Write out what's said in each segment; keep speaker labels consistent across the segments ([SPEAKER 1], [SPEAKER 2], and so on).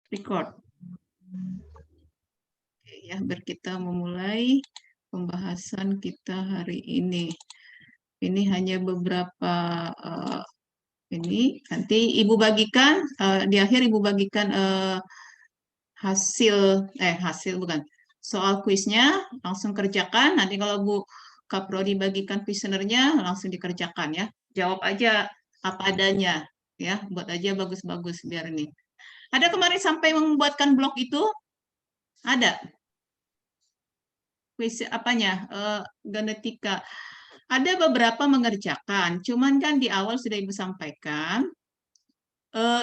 [SPEAKER 1] Record. Oke, ya, biar kita memulai pembahasan kita hari ini. Ini hanya beberapa ini. Nanti Ibu bagikan di akhir Ibu bagikan hasil bukan soal kuisnya langsung kerjakan. Nanti kalau Bu Kaprodi bagikan kuesionernya langsung dikerjakan ya. Jawab aja apa adanya ya, buat aja bagus-bagus biar ini. Ada kemarin sampai membuatkan blog itu? Ada. Kuis apanya? Genetika. Ada beberapa mengerjakan, cuman kan di awal sudah Ibu sampaikan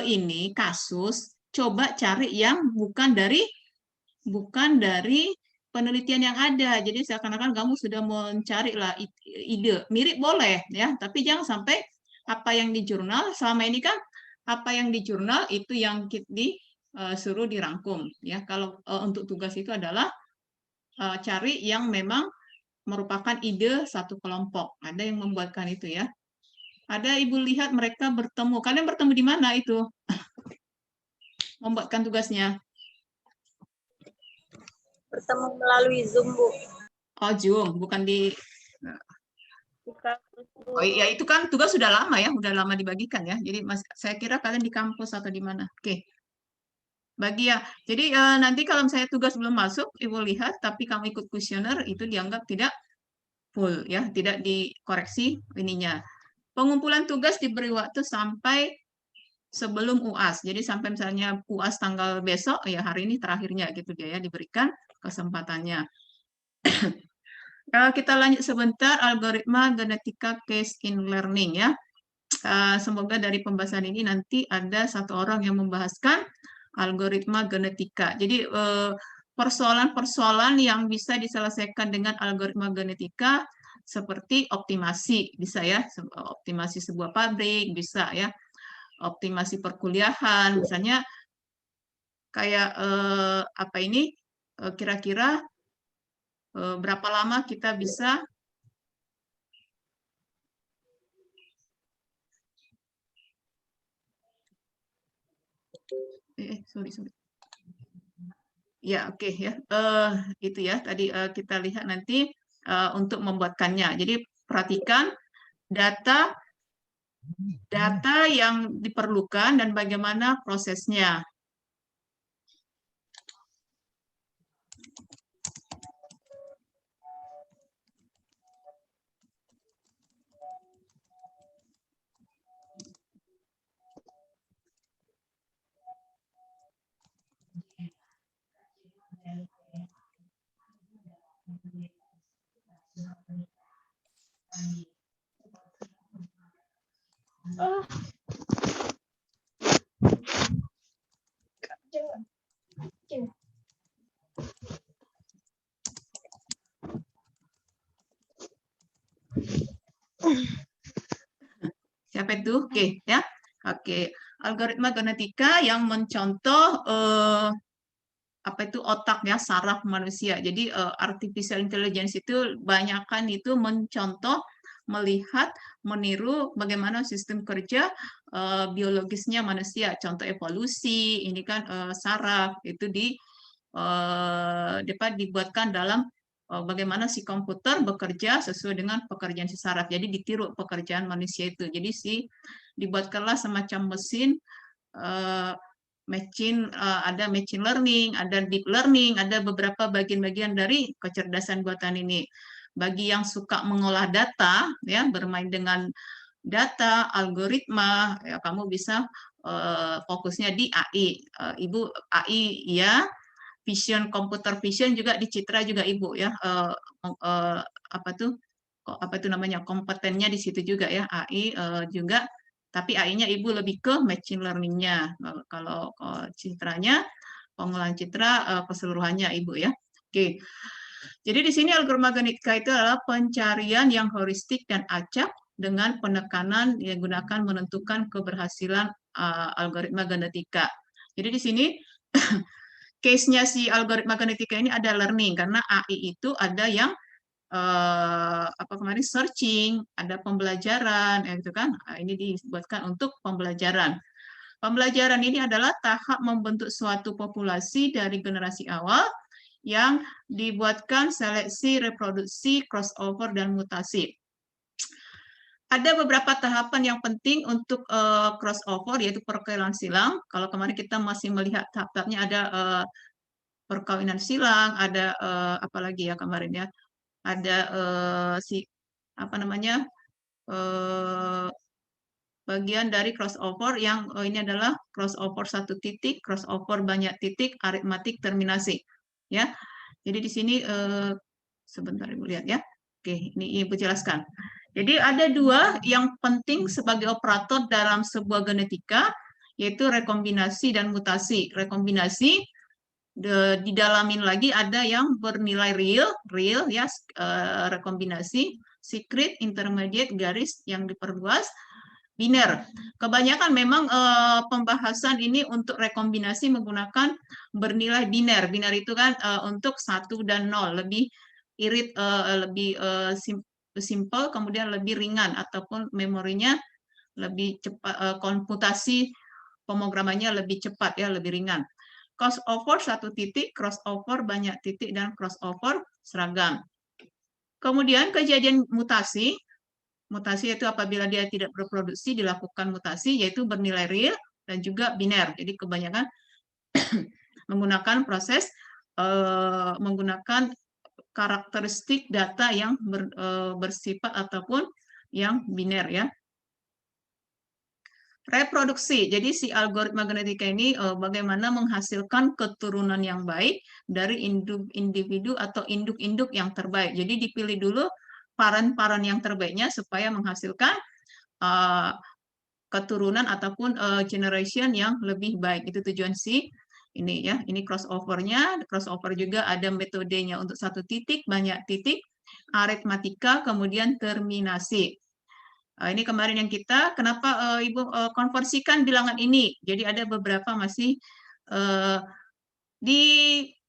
[SPEAKER 1] ini kasus coba cari yang bukan dari penelitian yang ada. Jadi seakan-akan kamu sudah mencari lah ide. Mirip boleh ya, tapi jangan sampai apa yang di jurnal selama ini kan apa yang di jurnal itu yang disuruh dirangkum ya. Kalau untuk tugas itu adalah cari yang memang merupakan ide satu kelompok. Ada yang membuatkan itu ya. Ada Ibu lihat mereka bertemu. Kalian bertemu di mana itu? Membuatkan tugasnya.
[SPEAKER 2] Bertemu melalui Zoom, Bu.
[SPEAKER 1] Oh, Zoom, bukan di...
[SPEAKER 2] Bukan.
[SPEAKER 1] Oh iya, itu kan tugas sudah lama ya, udah lama dibagikan ya. Jadi saya kira kalian di kampus atau di mana. Oke. Bagi ya. Jadi nanti kalau saya tugas belum masuk, Ibu lihat, tapi kamu ikut kuesioner, itu dianggap tidak full ya, tidak dikoreksi ininya. Pengumpulan tugas diberi waktu sampai sebelum UAS. Jadi sampai misalnya UAS tanggal besok, ya hari ini terakhirnya gitu dia ya, diberikan kesempatannya. Kita lanjut sebentar, algoritma genetika case in learning ya. Semoga dari pembahasan ini nanti ada satu orang yang membahaskan algoritma genetika. Jadi persoalan-persoalan yang bisa diselesaikan dengan algoritma genetika seperti optimasi, bisa ya, optimasi sebuah pabrik, bisa ya, optimasi perkuliahan, misalnya kayak apa ini, kira-kira berapa lama kita bisa sorry. Ya, oke ya. Itu ya, tadi kita lihat nanti untuk membuatkannya. Jadi perhatikan data yang diperlukan dan bagaimana prosesnya. Siapa itu? Oke, ya. Oke, algoritma genetika yang mencontoh apa itu otak ya, saraf manusia. Jadi artificial intelligence itu banyakkan itu mencontoh, melihat, meniru bagaimana sistem kerja biologisnya manusia. Contoh evolusi, ini kan saraf itu dapat dibuatkan dalam bagaimana si komputer bekerja sesuai dengan pekerjaan si saraf. Jadi ditiru pekerjaan manusia itu. Jadi dibuatkanlah semacam mesin ada machine learning, ada deep learning, ada beberapa bagian-bagian dari kecerdasan buatan ini. Bagi yang suka mengolah data, ya bermain dengan data, algoritma, ya kamu bisa fokusnya di AI. Ibu AI ya, vision, computer vision juga di Citra juga Ibu ya. Apa itu namanya, kompetennya di situ juga ya, AI juga. Tapi AI-nya Ibu lebih ke machine learning-nya. Kalau citranya, pengolahan citra keseluruhannya Ibu ya. Oke. Jadi di sini algoritma genetika itu adalah pencarian yang heuristik dan acak dengan penekanan yang digunakan menentukan keberhasilan algoritma genetika. Jadi di sini case-nya si algoritma genetika ini ada learning, karena AI itu ada yang apa kemarin searching, ada pembelajaran, ya gitu kan. Ini dibuatkan untuk pembelajaran. Pembelajaran ini adalah tahap membentuk suatu populasi dari generasi awal yang dibuatkan seleksi, reproduksi, crossover, dan mutasi. Ada beberapa tahapan yang penting untuk crossover, yaitu perkawinan silang. Kalau kemarin kita masih melihat tahap-tahapnya, ada perkawinan silang, ada apa lagi ya kemarin ya, ada apa namanya, bagian dari crossover yang ini adalah crossover satu titik, crossover banyak titik, aritmatik, terminasi. Ya, jadi di sini sebentar Ibu lihat ya. Oke, ini Ibu jelaskan. Jadi ada dua yang penting sebagai operator dalam sebuah genetika, yaitu rekombinasi dan mutasi. Rekombinasi didalamin lagi ada yang bernilai real ya, rekombinasi, secret, intermediate, garis yang diperluas, biner. Kebanyakan memang pembahasan ini untuk rekombinasi menggunakan bernilai biner. Biner itu kan untuk 1 dan 0, lebih irit, lebih simple, kemudian lebih ringan, ataupun memorinya lebih cepat, komputasi pemrogramannya lebih cepat ya, lebih ringan. Crossover satu titik, crossover banyak titik, dan crossover seragam. Kemudian kejadian mutasi. Mutasi yaitu apabila dia tidak berproduksi, dilakukan mutasi, yaitu bernilai real dan juga biner. Jadi kebanyakan menggunakan proses, menggunakan karakteristik data yang bersifat ataupun yang biner ya. Reproduksi, jadi si algoritma genetika ini bagaimana menghasilkan keturunan yang baik dari individu atau induk-induk yang terbaik. Jadi dipilih dulu paran-paran yang terbaiknya supaya menghasilkan keturunan ataupun generation yang lebih baik. Itu tujuan si ini ya. Ini crossover-nya. Crossover juga ada metodenya untuk satu titik, banyak titik, aritmatika, kemudian terminasi. Ini kemarin yang kita, kenapa Ibu konversikan bilangan ini? Jadi ada beberapa masih di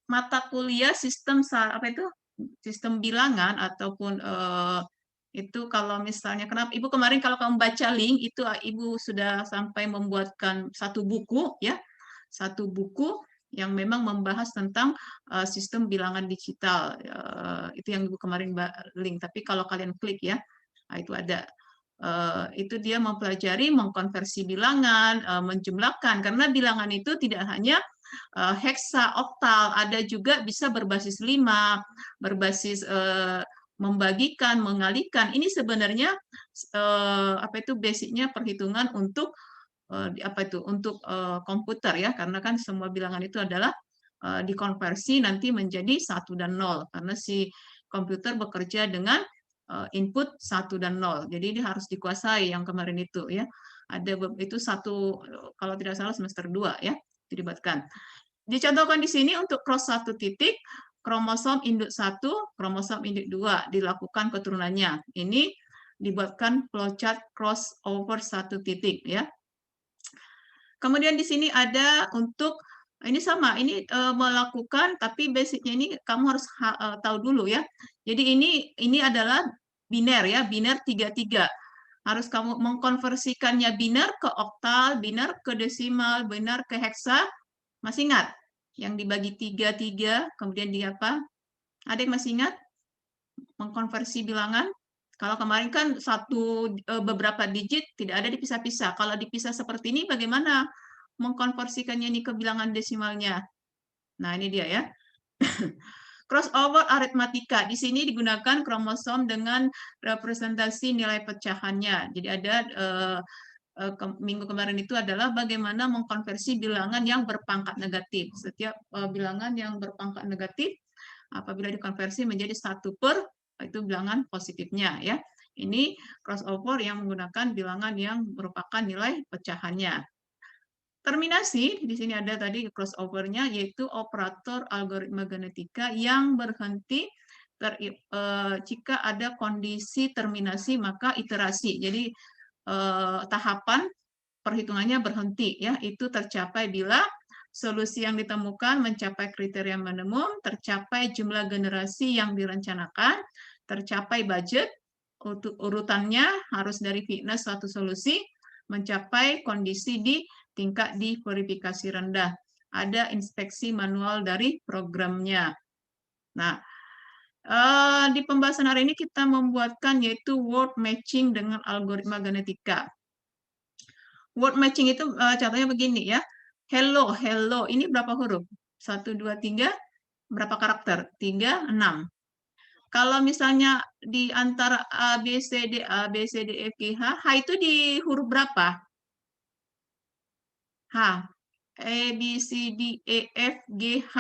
[SPEAKER 1] mata kuliah sistem apa itu? Sistem bilangan ataupun itu kalau misalnya, kenapa Ibu kemarin kalau kamu baca link itu Ibu sudah sampai membuatkan satu buku ya, satu buku yang memang membahas tentang sistem bilangan digital. Itu yang Ibu kemarin link. Tapi kalau kalian klik ya, itu ada. Itu dia mempelajari mengkonversi bilangan, menjumlahkan, karena bilangan itu tidak hanya heksa, oktal, ada juga bisa berbasis 5, berbasis membagikan, mengalikan. Ini sebenarnya apa itu basicnya perhitungan untuk apa itu untuk komputer ya, karena kan semua bilangan itu adalah dikonversi nanti menjadi 1 dan 0, karena si komputer bekerja dengan input 1 dan 0. Jadi ini harus dikuasai yang kemarin itu ya. Ada itu satu, kalau tidak salah semester 2 ya, dilibatkan. Dicontohkan di sini untuk cross satu titik, kromosom induk 1, kromosom induk 2 dilakukan keturunannya. Ini dibuatkan flowchart crossover satu titik ya. Kemudian di sini ada untuk ini sama, ini melakukan, tapi basicnya ini kamu harus tahu dulu ya. Jadi ini adalah biner ya, biner 33. Harus kamu mengkonversikannya biner ke oktal, biner ke desimal, biner ke heksa. Masih ingat? Yang dibagi 3, kemudian di apa? Ada yang masih ingat? Mengkonversi bilangan? Kalau kemarin kan beberapa digit tidak ada dipisah-pisah. Kalau dipisah seperti ini bagaimana mengkonversikannya ini ke bilangan desimalnya? Nah, ini dia ya. Crossover aritmatika. Di sini digunakan kromosom dengan representasi nilai pecahannya. Jadi ada minggu kemarin itu adalah bagaimana mengkonversi bilangan yang berpangkat negatif. Setiap bilangan yang berpangkat negatif apabila dikonversi menjadi 1 per, itu bilangan positifnya ya. Ini crossover yang menggunakan bilangan yang merupakan nilai pecahannya. Terminasi, di sini ada tadi crossover-nya, yaitu operator algoritma genetika yang berhenti jika ada kondisi terminasi maka iterasi. Jadi tahapan perhitungannya berhenti ya, itu tercapai bila solusi yang ditemukan mencapai kriteria minimum, tercapai jumlah generasi yang direncanakan, tercapai budget, urutannya harus dari fitness suatu solusi, mencapai kondisi di tingkat di verifikasi rendah. Ada inspeksi manual dari programnya. Nah, di pembahasan hari ini kita membuatkan yaitu word matching dengan algoritma genetika. Word matching itu contohnya begini ya. Hello, hello. Ini berapa huruf? 1, 2, 3. Berapa karakter? 3, 6. Kalau misalnya di antara A, B, C, D, A, B, C, D, E, F, G, H, H itu di huruf berapa? H. E, B, C, D, E, F, G, H.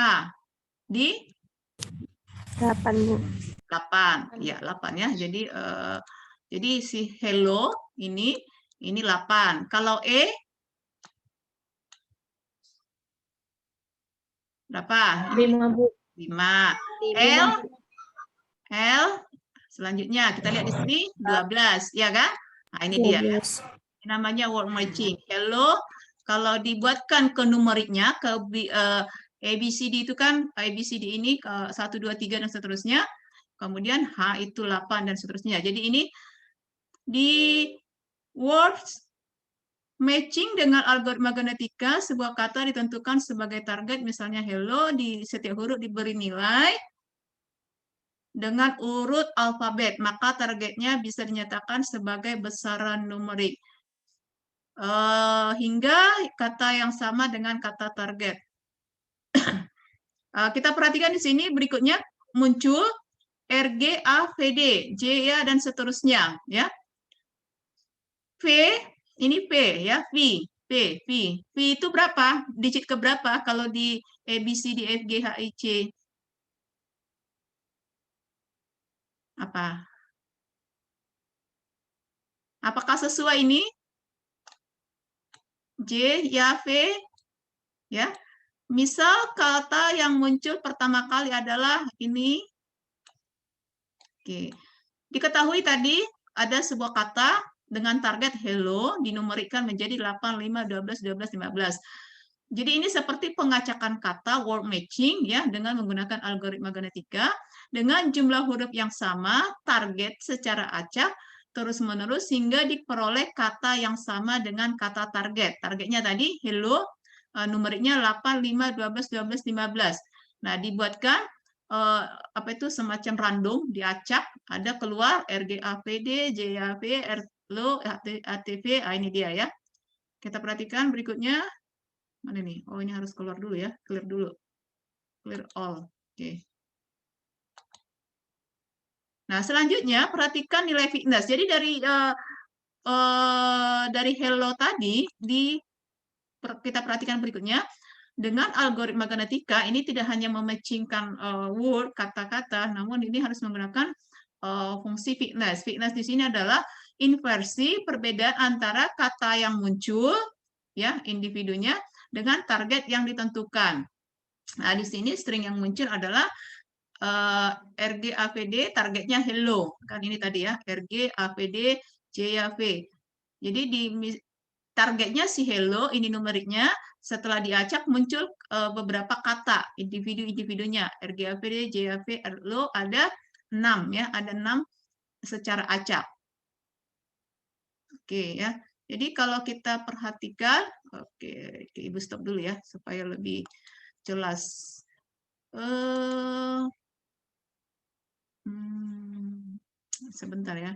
[SPEAKER 1] Di
[SPEAKER 2] 8, Bu.
[SPEAKER 1] 8. Ya, 8 ya. Jadi si hello ini 8. Kalau E berapa?
[SPEAKER 2] 5, Bu.
[SPEAKER 1] 5. L, L selanjutnya kita lihat di sini 12, ya kan? Nah, ini dia ya.
[SPEAKER 2] 12.
[SPEAKER 1] Namanya word matching. Hello, kalau dibuatkan ke numeriknya, ke ABCD itu kan, ABCD ini ke 1, 2, 3, dan seterusnya. Kemudian H itu 8, dan seterusnya. Jadi ini di word matching dengan algoritma genetika, sebuah kata ditentukan sebagai target, misalnya hello, di setiap huruf diberi nilai dengan urut alfabet, maka targetnya bisa dinyatakan sebagai besaran numerik. Hingga kata yang sama dengan kata target. Kita perhatikan di sini berikutnya muncul RG, A, VD, J, ya, dan seterusnya. Ya. V, ini P, ya, V, P, V. V itu berapa? Digit ke berapa kalau di A, B, C, D, F, G, H, I, C? Apa? Apakah sesuai ini? J, ya, V, ya. Misal kata yang muncul pertama kali adalah ini. Oke. Diketahui tadi ada sebuah kata dengan target hello dinumerikkan menjadi 8, 5, 12, 12, 15. Jadi ini seperti pengacakan kata word matching ya dengan menggunakan algoritma genetika dengan jumlah huruf yang sama, target secara acak terus-menerus hingga diperoleh kata yang sama dengan kata target. Targetnya tadi hello, numeriknya 8, 5, 12, 12, 15. Nah, dibuatkan apa itu semacam random diacak, ada keluar RGAPD, JAV, RLO, ATV, ini dia ya. Kita perhatikan berikutnya. Mana nih? Oh, ini harus keluar dulu ya. Clear dulu. Clear all. Oke. Nah, selanjutnya perhatikan nilai fitness. Jadi dari hello tadi kita perhatikan berikutnya. Dengan algoritma genetika ini tidak hanya mematchingkan word kata-kata, namun ini harus menggunakan fungsi fitness. Fitness di sini adalah inversi perbedaan antara kata yang muncul ya individunya dengan target yang ditentukan. Nah, di sini string yang muncul adalah RGAVD, targetnya hello. Kan ini tadi ya, RGAVD JAV. Jadi di targetnya si hello, ini numeriknya, setelah diacak muncul beberapa kata individu-individunya. RGAVD, JAV, RLO ada 6 ya, ada 6 secara acak. Oke ya. Jadi kalau kita perhatikan, oke, Ibu stop dulu ya supaya lebih jelas. Sebentar ya.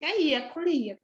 [SPEAKER 1] Ya iya, kuliah.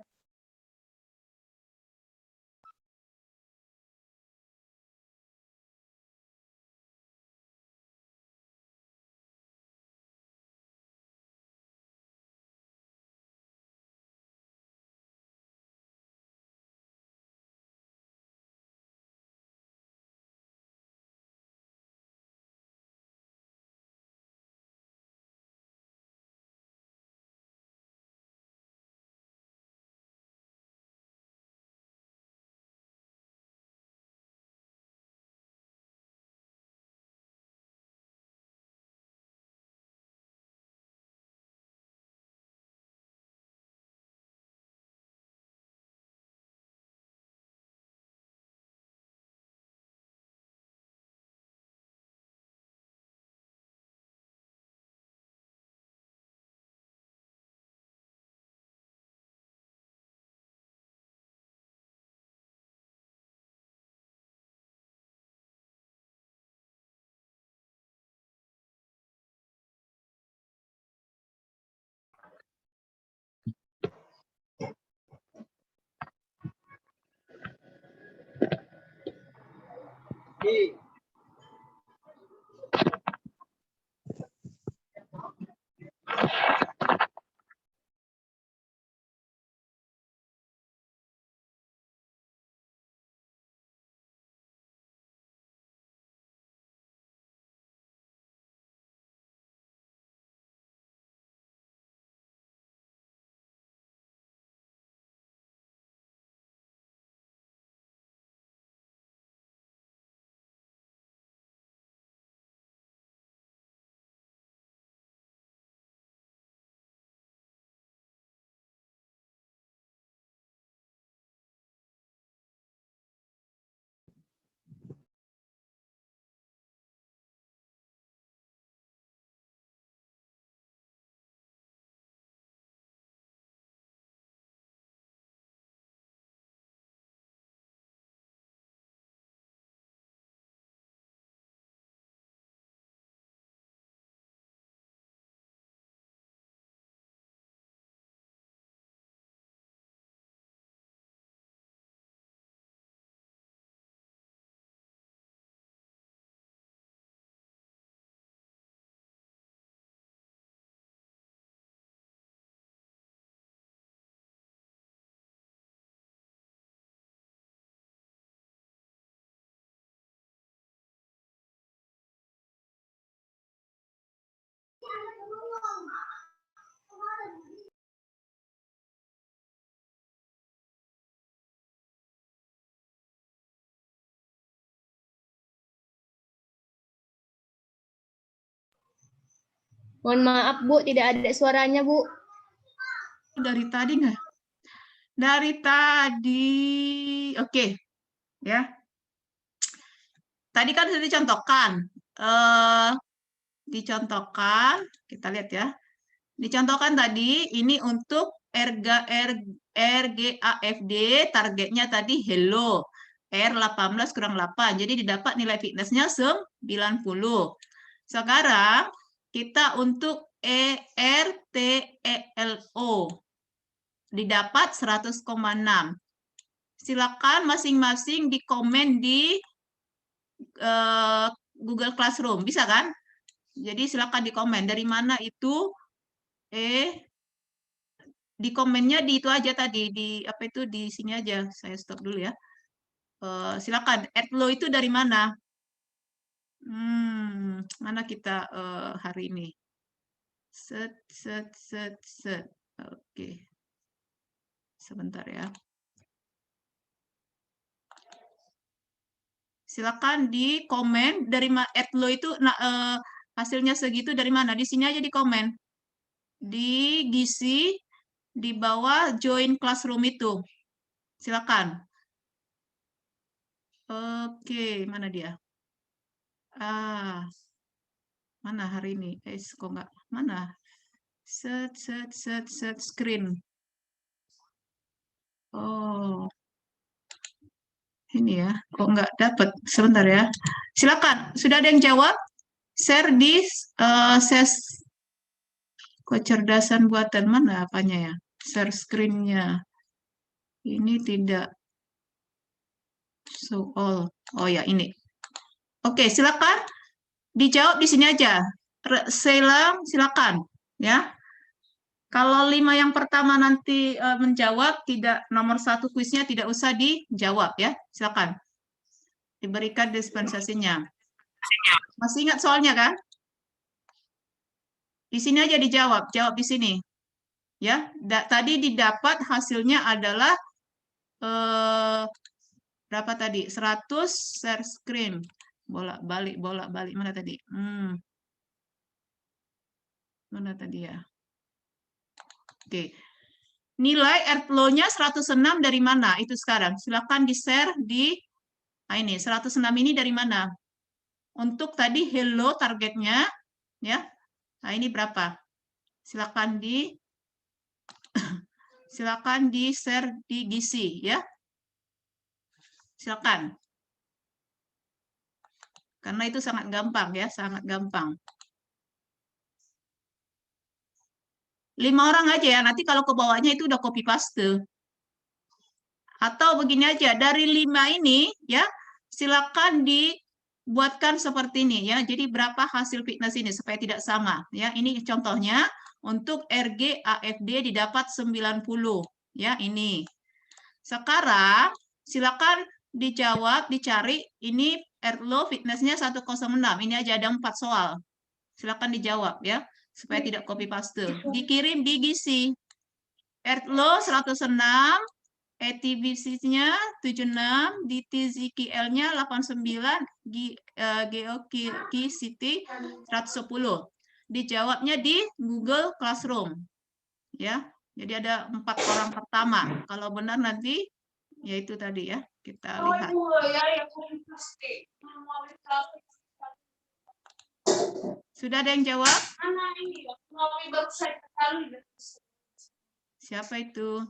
[SPEAKER 3] Mohon maaf, Bu, tidak ada suaranya, Bu.
[SPEAKER 1] Dari tadi nggak? Dari tadi. Oke. Ya. Tadi kan sudah dicontohkan. Dicontohkan, kita lihat ya. Dicontohkan tadi, ini untuk RGAFD, targetnya tadi hello. R18 kurang 8, jadi didapat nilai fitnessnya 90. Sekarang, kita untuk ERTELO, didapat 100,6. Silakan masing-masing di komen di Google Classroom, bisa kan? Jadi silakan di komen dari mana itu di komennya di itu aja tadi di apa itu di sini aja. Saya stop dulu ya. Silakan. Edlo itu dari mana? Mana kita hari ini? Set set set set. Oke. Sebentar ya. Silakan di komen dari Edlo itu hasilnya segitu dari mana? Di sini aja di komen. Di Gizi di bawah join classroom itu. Silakan. Oke, mana dia? Mana hari ini? Kok nggak? Mana? Set screen. Oh, ini ya. Kok nggak dapat? Sebentar ya. Silakan. Sudah ada yang jawab? Share di ses kecerdasan buatan mana apanya ya? share screen-nya. Ini tidak show all. Oh ya, ini. Oke, silakan dijawab di sini aja. Sheila, silakan. Ya. Kalau 5 yang pertama nanti menjawab, tidak nomor 1 kuisnya tidak usah dijawab ya. Silakan. Diberikan dispensasinya. Masih ingat soalnya kan? Di sini aja dijawab, jawab di sini. Ya, tadi didapat hasilnya adalah berapa tadi? 100 share screen. Bolak-balik mana tadi? Mana tadi ya? Oke. Nilai Airflow-nya 106 dari mana? Itu sekarang. Silakan di-share di ini 106 ini dari mana? Untuk tadi hello targetnya ya. Nah, ini berapa? Silakan di-share di GC ya. Silakan. Karena itu sangat gampang ya, sangat gampang. 5 orang aja ya, nanti kalau ke bawahnya itu udah copy paste. Atau begini aja, dari 5 ini ya, silakan dibuatkan seperti ini ya. Jadi berapa hasil fitness ini supaya tidak sama ya. Ini contohnya untuk RG AFD didapat 90 ya ini. Sekarang silakan dijawab, dicari ini Airflow fitnessnya 106. Ini aja ada 4 soal. Silakan dijawab ya supaya tidak copy paste. Dikirim di GC. Airflow 106, ATBC-nya 76, DTZKL-nya 89, GeoKCT 110. Dijawabnya di Google Classroom. Ya. Jadi ada 4 orang pertama. Kalau benar nanti yaitu tadi ya, kita lihat. Sudah ada yang jawab? Siapa itu?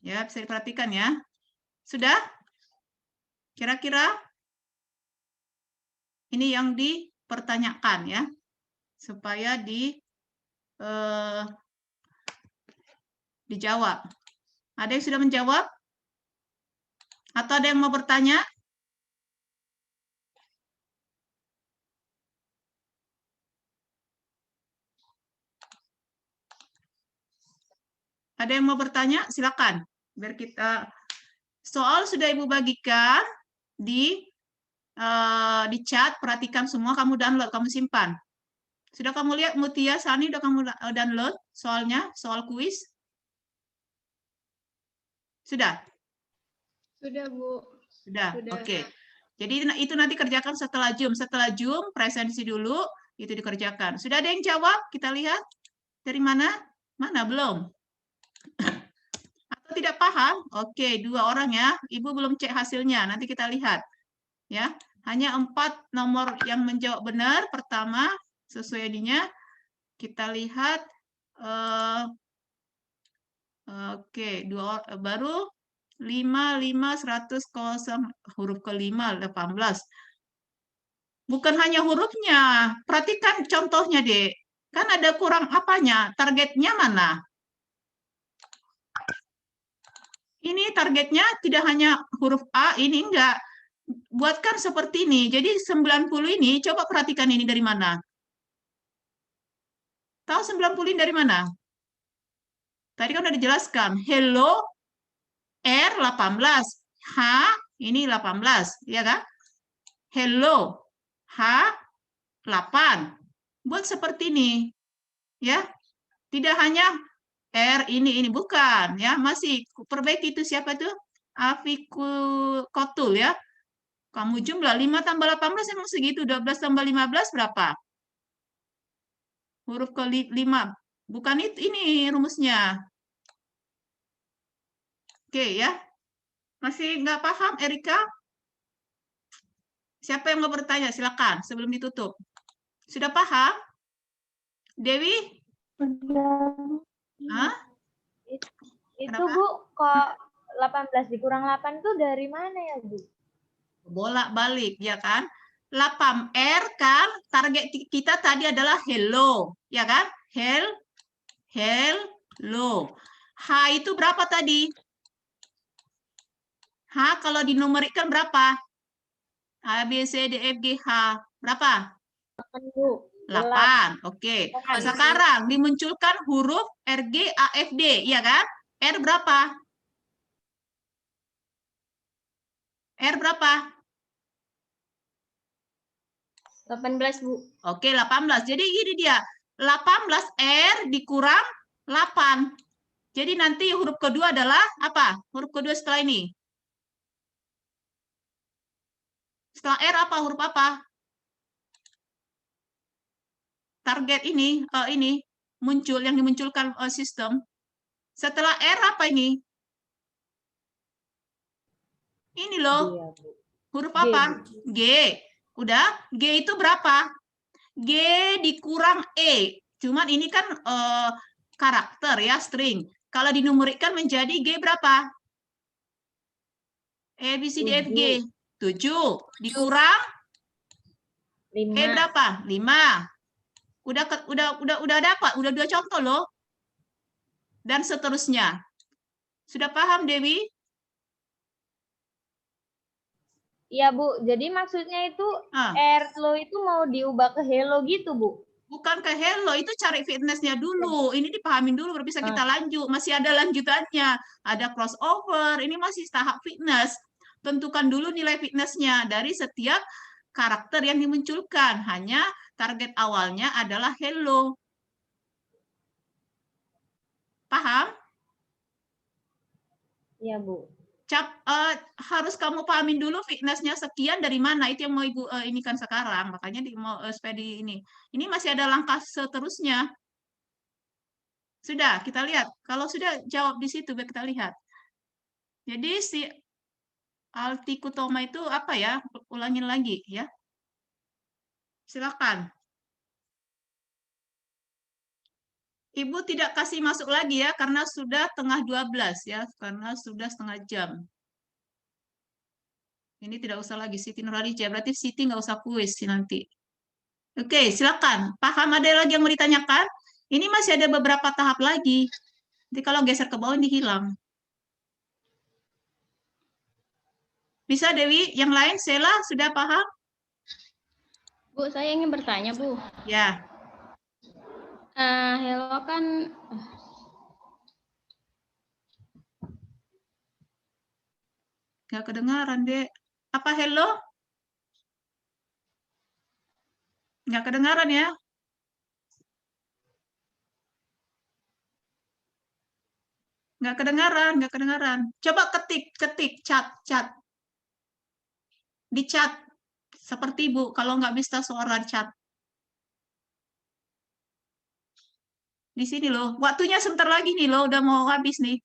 [SPEAKER 1] Ya, bisa diperhatikan ya. Sudah? Kira-kira ini yang dipertanyakan ya. Supaya dijawab. Ada yang sudah menjawab? Atau ada yang mau bertanya? Ada yang mau bertanya? Silakan. Biar kita soal sudah Ibu bagikan di chat, perhatikan semua, kamu download, kamu simpan. Sudah kamu lihat Mutia, Sani, udah kamu download soalnya, soal kuis? Sudah?
[SPEAKER 3] Sudah, Bu.
[SPEAKER 1] Sudah,
[SPEAKER 3] Sudah.
[SPEAKER 1] oke. Jadi itu nanti kerjakan setelah Zoom. Setelah Zoom, presensi dulu, itu dikerjakan. Sudah ada yang jawab? Kita lihat. Dari mana? Mana? Belum? Atau tidak paham? Oke, 2 orang ya. Ibu belum cek hasilnya, nanti kita lihat. Ya, hanya 4 nomor yang menjawab benar. Pertama, sesuai ininya. Kita lihat. Oke, 2 baru 5, 100, 0, huruf ke-5, 18. Bukan hanya hurufnya, perhatikan contohnya, Dek. Kan ada kurang apanya, targetnya mana? Ini targetnya tidak hanya huruf A, ini enggak. Buatkan seperti ini, jadi 90 ini, coba perhatikan ini dari mana. Tahu 90 dari mana? Tadi kan udah dijelaskan. Hello, R 18. H, ini 18. Ya kan? Hello, H, 8. Buat seperti ini. Ya, tidak hanya R ini bukan. Ya, masih perbaiki itu siapa tuh? Kotul ya. Kamu jumlah 5 tambah 18 emang segitu. 12 tambah 15 berapa? Huruf ke 5. Bukan itu, ini rumusnya. Oke ya. Masih nggak paham, Erika? Siapa yang mau bertanya? Silakan sebelum ditutup. Sudah paham? Dewi?
[SPEAKER 2] Udah.
[SPEAKER 1] Hah?
[SPEAKER 3] Itu
[SPEAKER 1] Kenapa?
[SPEAKER 3] Bu, kok 18 dikurang 8 tuh dari mana ya Bu?
[SPEAKER 1] Bolak-balik, ya kan? 8R kan, target kita tadi adalah hello, ya kan? Hello. H itu berapa tadi? H kalau dinumerikkan berapa? A, B, C, D, F, G, H. Berapa?
[SPEAKER 3] 8 Bu.
[SPEAKER 1] 8. Oke. Sekarang dimunculkan huruf R, G, A, F, D, ya kan? R berapa? R berapa?
[SPEAKER 3] 18 Bu.
[SPEAKER 1] Oke, 18. Jadi gini dia. 18 R dikurang 8. Jadi nanti huruf kedua adalah apa? Huruf kedua setelah ini. Setelah R apa? Huruf apa? Target ini muncul yang dimunculkan sistem. Setelah R apa ini? Ini loh. Huruf apa? G. Udah? G itu berapa? G dikurang E. Cuman ini kan karakter ya, string. Kalau dinumerikkan menjadi G berapa? E, B, C, D, F, G. 7. Dikurang
[SPEAKER 3] 5.
[SPEAKER 1] E berapa? 5. Udah dapat, udah 2 contoh loh. Dan seterusnya. Sudah paham, Dewi?
[SPEAKER 3] Iya Bu, jadi maksudnya itu Erlo itu mau diubah ke Hello gitu Bu?
[SPEAKER 1] Bukan ke hello, itu cari fitnessnya dulu. Ini dipahamin dulu, baru bisa kita lanjut. Masih ada lanjutannya. Ada crossover, ini masih tahap fitness. Tentukan dulu nilai fitnessnya dari setiap karakter yang dimunculkan. Hanya target awalnya adalah hello. Paham?
[SPEAKER 3] Iya Bu.
[SPEAKER 1] Harus kamu pahamin dulu fitnessnya sekian dari mana. Itu yang mau Ibu ini kan sekarang. Makanya mau supaya di ini. Ini masih ada langkah seterusnya. Sudah, kita lihat. Kalau sudah jawab di situ, biar kita lihat. Jadi si Altikutoma itu apa ya? Ulangin lagi ya. Silakan. Ibu tidak kasih masuk lagi ya, karena sudah tengah 12 ya, karena sudah setengah jam. Ini tidak usah lagi Siti Nurhaliza, berarti Siti nggak usah kuis sih nanti. Oke, silakan. Paham, ada lagi yang mau ditanyakan? Ini masih ada beberapa tahap lagi. Nanti kalau geser ke bawah ini hilang. Bisa Dewi? Yang lain, Sela sudah paham?
[SPEAKER 3] Bu, saya ingin bertanya Bu.
[SPEAKER 1] Ya.
[SPEAKER 3] Hello kan
[SPEAKER 1] Nggak kedengaran, Dek. Apa hello? Nggak kedengaran ya? Nggak kedengaran. Coba ketik, chat. Di chat. Seperti Bu, kalau nggak bisa suara chat. Di sini loh. Waktunya sebentar lagi nih loh, udah mau habis nih.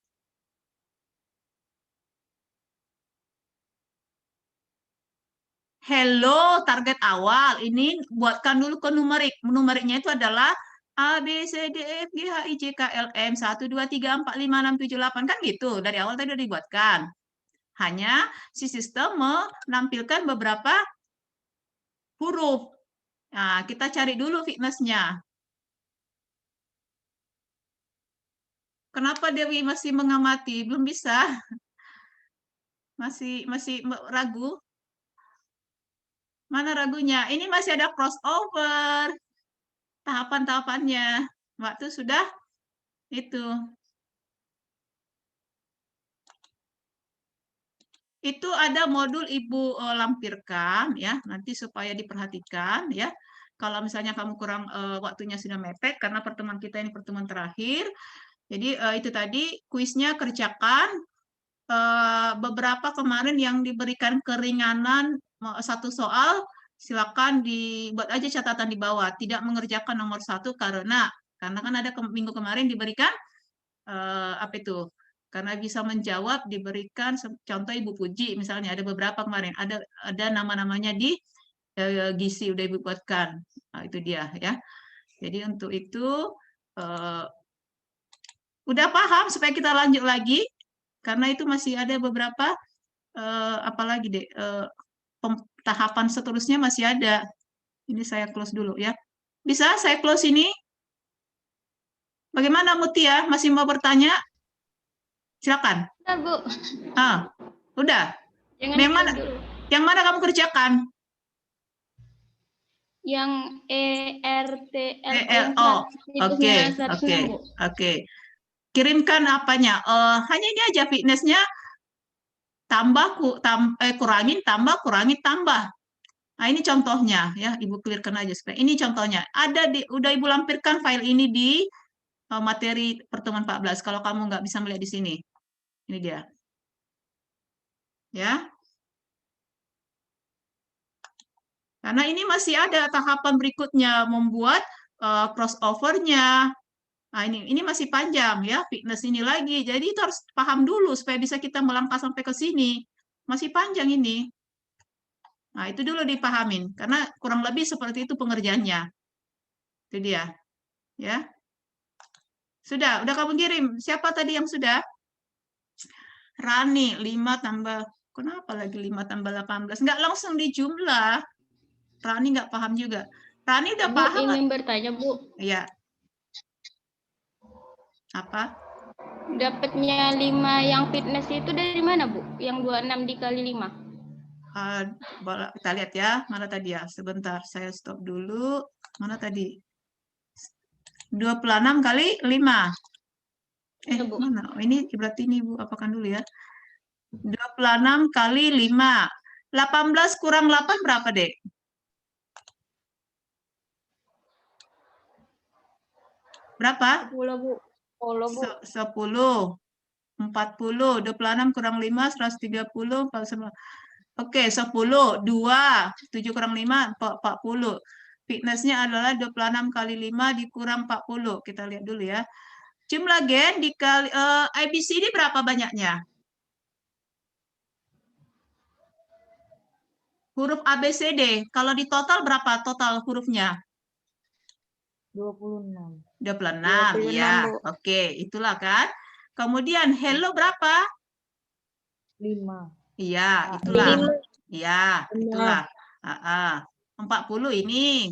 [SPEAKER 1] Hello, target awal. Ini buatkan dulu ke numerik. Numeriknya itu adalah A, B, C, D, F, G, H, I, J, K, L, M, 1, 2, 3, 4, 5, 6, 7, 8. Kan gitu. Dari awal tadi udah dibuatkan. Hanya si sistem menampilkan beberapa huruf. Nah, kita cari dulu fitnessnya. Kenapa Dewi masih mengamati? Belum bisa. Masih ragu. Mana ragunya? Ini masih ada crossover. Tahapan-tahapannya. Waktu sudah itu. Itu ada modul Ibu lampirkan ya, nanti supaya diperhatikan ya. Kalau misalnya kamu kurang waktunya sudah mepet karena pertemuan kita ini pertemuan terakhir. Jadi itu tadi kuisnya kerjakan beberapa kemarin yang diberikan keringanan satu soal, silakan dibuat aja catatan di bawah. Tidak mengerjakan nomor 1 karena kan ada minggu kemarin diberikan apa itu? Karena bisa menjawab diberikan contoh Ibu Puji misalnya ada beberapa kemarin ada nama-namanya di gizi udah Ibu buatkan. Nah, itu dia ya. Jadi untuk itu udah paham supaya kita lanjut lagi karena itu masih ada beberapa apalagi deh tahapan seterusnya masih ada. Ini saya close dulu ya. Bisa saya close ini? Bagaimana Mutia? Masih mau bertanya? Silakan.
[SPEAKER 3] Udah, Bu.
[SPEAKER 1] Udah.
[SPEAKER 3] Jangan
[SPEAKER 1] yang mana kamu kerjakan?
[SPEAKER 3] Yang ERTL.
[SPEAKER 1] Oke. Kirimkan apanya? Hanya ini aja fitnessnya. Kurangin, tambah. Nah, ini contohnya ya, Ibu clearkan aja supaya ini contohnya. Udah Ibu lampirkan file ini di materi pertemuan 14 kalau kamu nggak bisa melihat di sini. Ini dia. Ya. Karena ini masih ada tahapan berikutnya membuat crossover-nya. Nah, ini masih panjang ya, fitness ini lagi. Jadi itu harus paham dulu supaya bisa kita melangkah sampai ke sini. Masih panjang ini. Nah, itu dulu dipahamin karena kurang lebih seperti itu pengerjaannya. Itu dia. Ya. Udah kamu kirim. Siapa tadi yang sudah? Rani, 5 tambah, kenapa lagi 5 tambah 18? Nggak langsung dijumlah. Rani nggak paham juga. Rani udah paham?
[SPEAKER 3] Bu, ingin bertanya, Bu.
[SPEAKER 1] Iya. Apa?
[SPEAKER 3] Dapatnya 5 yang fitness itu dari mana, Bu? Yang 26 dikali 5.
[SPEAKER 1] Kita lihat ya. Mana tadi ya? Sebentar, saya stop dulu. Mana tadi? 26 kali 5. Mana? Ini berarti ini Bu, apakan dulu ya. 26 kali 5. 18 kurang 8 berapa, Dek? Berapa?
[SPEAKER 3] 10, Bu.
[SPEAKER 1] 10. 40. 26 kurang 5, 130. 49. Oke, 10. 2. 7 kurang 5, 40. Fitnessnya adalah 26 kali 5 dikurang 40. Kita lihat dulu ya. Jumlah gen dikali ABCD berapa banyaknya? Huruf ABCD. Kalau di total berapa total hurufnya?
[SPEAKER 2] 26.
[SPEAKER 1] 26, ya. Oke, itulah kan. Kemudian hello berapa?
[SPEAKER 2] 5.
[SPEAKER 1] Iya, itulah. Iya, itulah. 40 ini.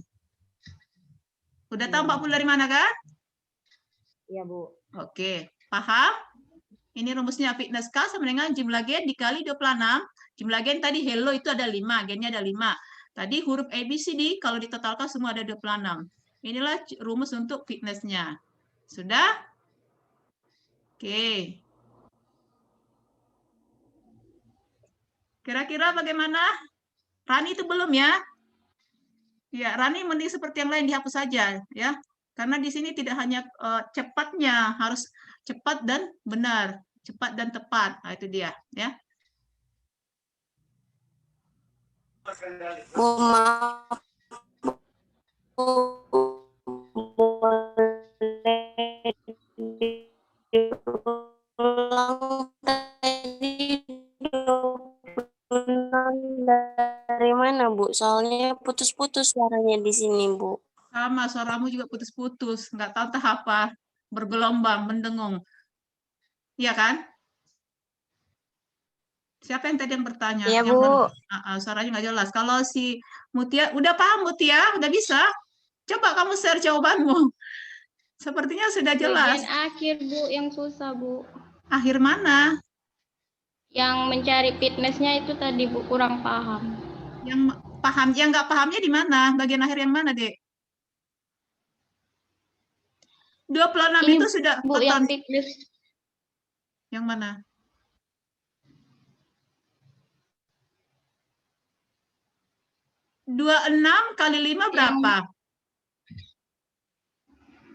[SPEAKER 1] Udah tahu 40 dari mana kan?
[SPEAKER 2] Iya, Bu.
[SPEAKER 1] Oke, paham? Ini rumusnya fitness K sama dengan jumlah gen dikali 26. Jumlah gen tadi hello itu ada 5, gennya ada 5. Tadi huruf ABCD kalau ditotalkan semua ada 26. Inilah rumus untuk fitnessnya. Sudah? Oke. Kira-kira bagaimana? Rani itu belum ya? Ya, Rani mending seperti yang lain dihapus saja ya. Karena di sini tidak hanya cepatnya, harus cepat dan benar, cepat dan tepat. Nah, itu dia ya.
[SPEAKER 2] Dari mana, Bu? Soalnya putus-putus suaranya di sini, Bu.
[SPEAKER 1] Sama, suaramu juga putus-putus, nggak tahu entah apa, bergelombang, mendengung. Iya kan? Siapa yang tadi yang bertanya?
[SPEAKER 2] Iya, Bu.
[SPEAKER 1] Suaranya nggak jelas. Kalau si Mutia, udah paham Mutia? Udah bisa? Coba kamu share jawabanmu. Sepertinya sudah jelas.
[SPEAKER 3] Bagian akhir, Bu, yang susah, Bu.
[SPEAKER 1] Akhir mana?
[SPEAKER 3] Yang mencari fitnessnya itu tadi, Bu, kurang paham.
[SPEAKER 1] Yang paham, yang nggak pahamnya di mana? Bagian akhir yang mana, Dek? 26
[SPEAKER 3] Ini,
[SPEAKER 1] itu sudah
[SPEAKER 3] Bu, yang fitness.
[SPEAKER 1] Yang mana? (26 kali 5 berapa?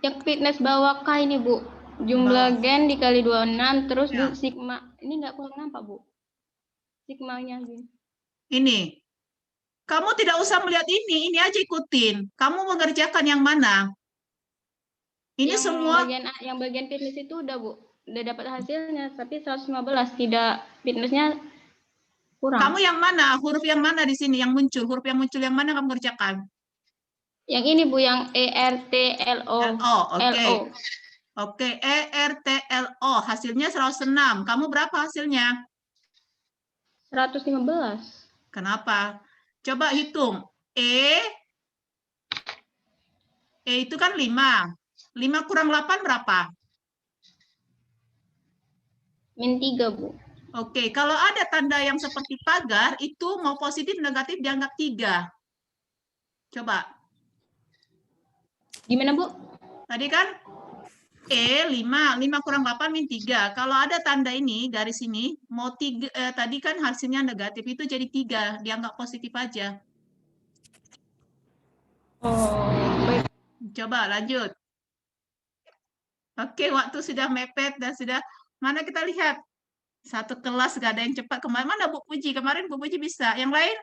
[SPEAKER 3] Yang fitness bawah K ini, Bu. Jumlah gen dikali 26, terus
[SPEAKER 1] Ya.
[SPEAKER 3] sigma. Ini nggak kurang nampak, Bu. Sigmanya gini.
[SPEAKER 1] Ini. Kamu tidak usah melihat ini aja ikutin. Kamu mengerjakan yang mana? Ini
[SPEAKER 3] yang
[SPEAKER 1] semua
[SPEAKER 3] bagian fitness itu udah, Bu. Udah dapat hasilnya, tapi 115 tidak fitnessnya kurang.
[SPEAKER 1] Kamu yang mana? Huruf yang mana di sini yang muncul? Huruf yang muncul yang mana kamu kerjakan?
[SPEAKER 3] Yang ini, Bu, yang ERTLO.
[SPEAKER 1] Oke. Oke, ERTLO. Hasilnya 106. Kamu berapa hasilnya?
[SPEAKER 3] 115.
[SPEAKER 1] Kenapa? Coba hitung. E itu kan 5. 5 kurang 8 berapa?
[SPEAKER 3] -3, Bu.
[SPEAKER 1] Oke, kalau ada tanda yang seperti pagar, itu mau positif, negatif, dianggap 3. Coba.
[SPEAKER 3] Gimana, Bu?
[SPEAKER 1] Tadi kan E 5, 5 kurang 8 min 3. Kalau ada tanda ini, garis ini, mau 3, tadi kan hasilnya negatif, itu jadi 3, dianggap positif aja.
[SPEAKER 3] Baik.
[SPEAKER 1] Coba lanjut. Oke, waktu sudah mepet dan sudah, mana kita lihat? Satu kelas gak ada yang cepat. Kemarin mana Bu Puji? Kemarin Bu Puji bisa. Yang lain?